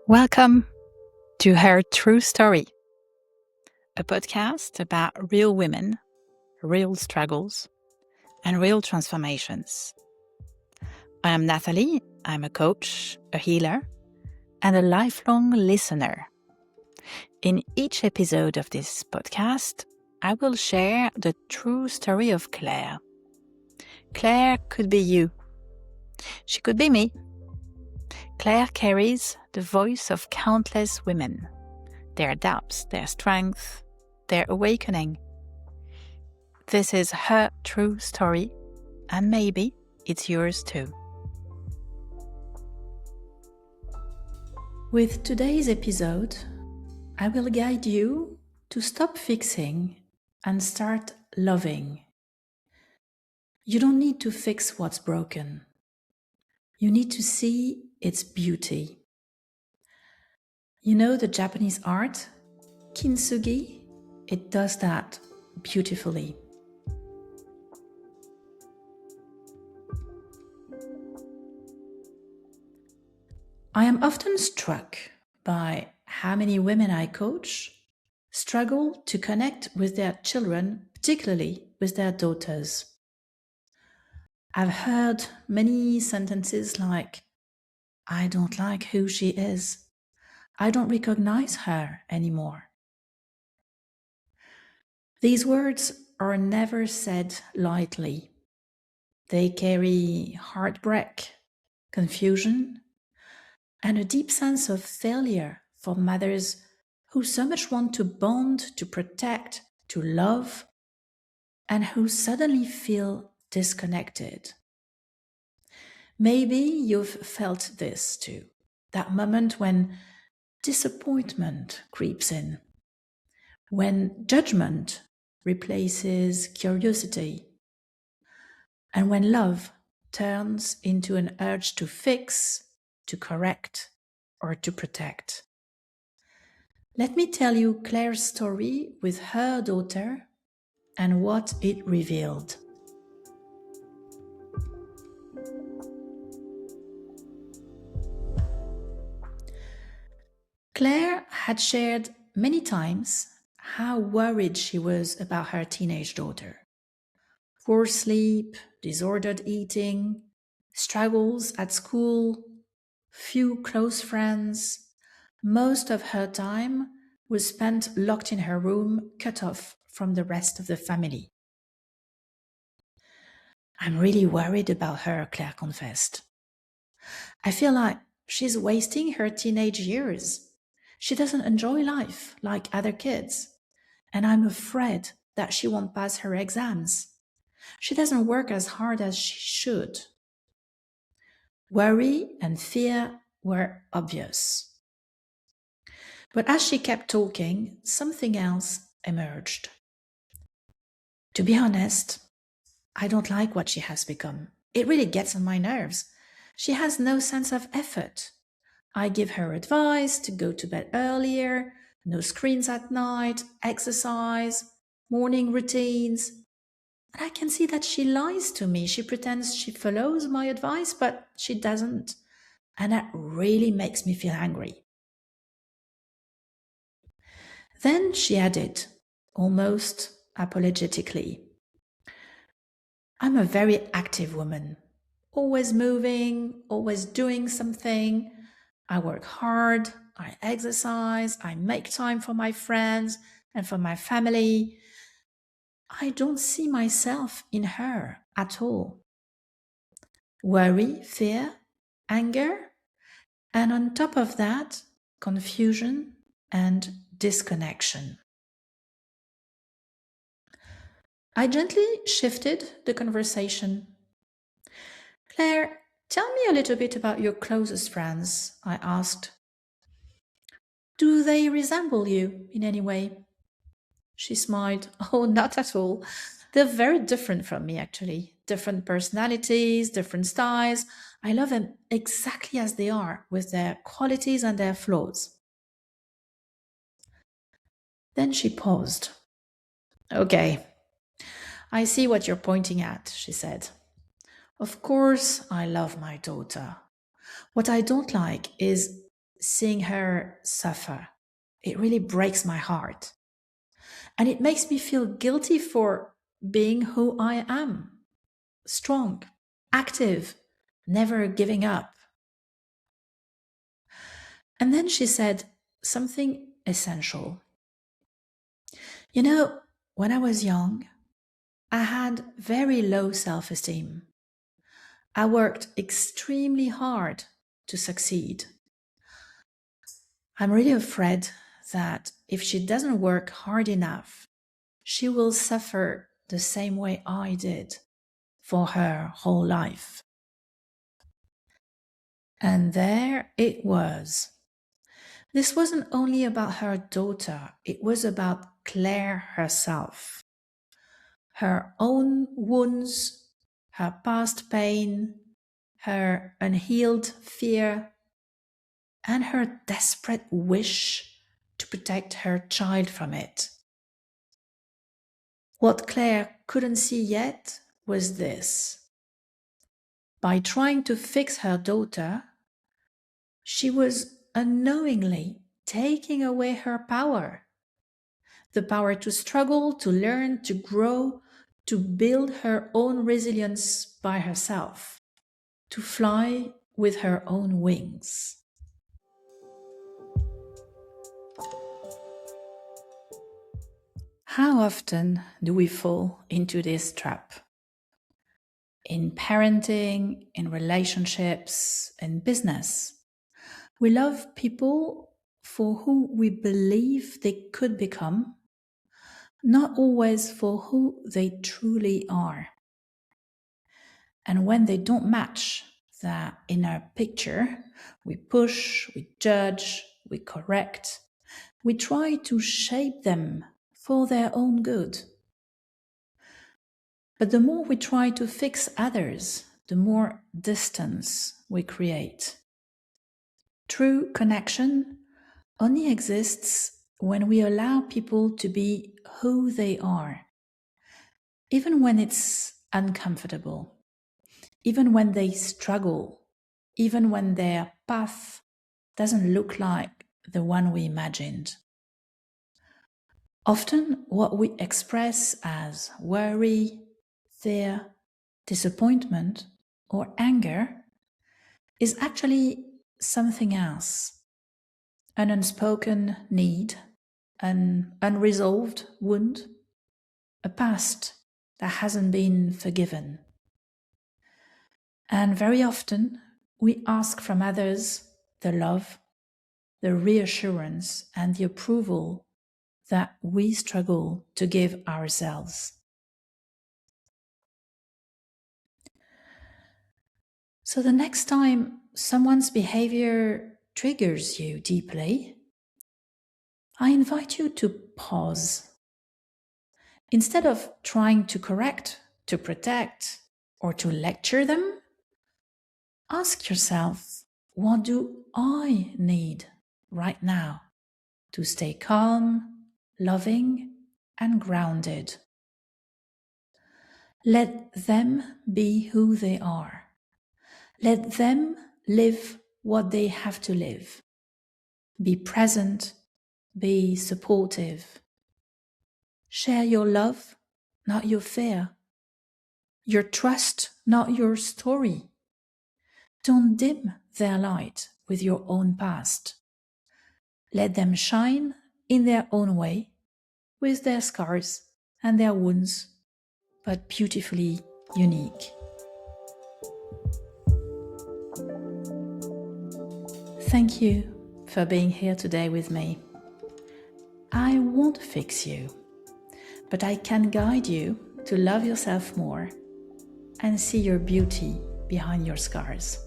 Welcome to Her True Story, a podcast about real women, real struggles, and real transformations. I am Nathalie. I'm a coach, a healer, and a lifelong listener. In each episode of this podcast, I will share the true story of Claire. Claire could be you. She could be me. Claire carries the voice of countless women, their doubts, their strength, their awakening. This is her true story, and maybe it's yours too. With today's episode, I will guide you to stop fixing and start loving. You don't need to fix what's broken. You need to see its beauty. You know the Japanese art, kintsugi? It does that beautifully. I am often struck by how many women I coach struggle to connect with their children, particularly with their daughters. I've heard many sentences like, "I don't like who she is. I don't recognize her anymore." These words are never said lightly. They carry heartbreak, confusion, and a deep sense of failure for mothers who so much want to bond, to protect, to love, and who suddenly feel disconnected. Maybe you've felt this too, that moment when disappointment creeps in, when judgment replaces curiosity, and when love turns into an urge to fix, to correct, or to protect. Let me tell you Claire's story with her daughter and what it revealed. Claire had shared many times how worried she was about her teenage daughter. Poor sleep, disordered eating, struggles at school, few close friends. Most of her time was spent locked in her room, cut off from the rest of the family. "I'm really worried about her," Claire confessed. "I feel like she's wasting her teenage years. She doesn't enjoy life like other kids, and I'm afraid that she won't pass her exams. She doesn't work as hard as she should." Worry and fear were obvious. But as she kept talking, something else emerged. "To be honest, I don't like what she has become. It really gets on my nerves. She has no sense of effort. I give her advice to go to bed earlier, no screens at night, exercise, morning routines. And I can see that she lies to me. She pretends she follows my advice, but she doesn't. And that really makes me feel angry." Then she added, almost apologetically, "I'm a very active woman, always moving, always doing something. I work hard, I exercise, I make time for my friends and for my family. I don't see myself in her at all." Worry, fear, anger, and on top of that, confusion and disconnection. I gently shifted the conversation. "Claire, tell me a little bit about your closest friends," I asked. "Do they resemble you in any way?" She smiled. "Oh, not at all. They're very different from me, actually. Different personalities, different styles. I love them exactly as they are, with their qualities and their flaws." Then she paused. "Okay, I see what you're pointing at," she said. "Of course, I love my daughter. What I don't like is seeing her suffer. It really breaks my heart. And it makes me feel guilty for being who I am. Strong, active, never giving up. And then she said something essential. You know, when I was young, I had very low self-esteem. I worked extremely hard to succeed. I'm really afraid that if she doesn't work hard enough, she will suffer the same way I did for her whole life. And there it was. This wasn't only about her daughter, it was about Claire herself. Her own wounds, her past pain, her unhealed fear, and her desperate wish to protect her child from it. What Claire couldn't see yet was this. By trying to fix her daughter, she was unknowingly taking away her power. The power to struggle, to learn, to grow, to build her own resilience by herself, to fly with her own wings. How often do we fall into this trap? In parenting, in relationships, in business. We love people for who we believe they could become, not always for who they truly are. And when they don't match that inner picture, we push, we judge, we correct, we try to shape them for their own good. But the more we try to fix others, the more distance we create. True connection only exists when we allow people to be who they are, even when it's uncomfortable, even when they struggle, even when their path doesn't look like the one we imagined. Often what we express as worry, fear, disappointment, or anger is actually something else. An unspoken need, an unresolved wound, a past that hasn't been forgiven. And very often we ask from others the love, the reassurance, and the approval that we struggle to give ourselves. So the next time someone's behavior triggers you deeply, I invite you to pause. Instead of trying to correct, to protect, or to lecture them, ask yourself, what do I need right now to stay calm, loving, and grounded? Let them be who they are. Let them live what they have to live. Be present, be supportive. Share your love, not your fear. Your trust, not your story. Don't dim their light with your own past. Let them shine in their own way, with their scars and their wounds, but beautifully unique. Thank you for being here today with me. I won't fix you, but I can guide you to love yourself more and see your beauty behind your scars.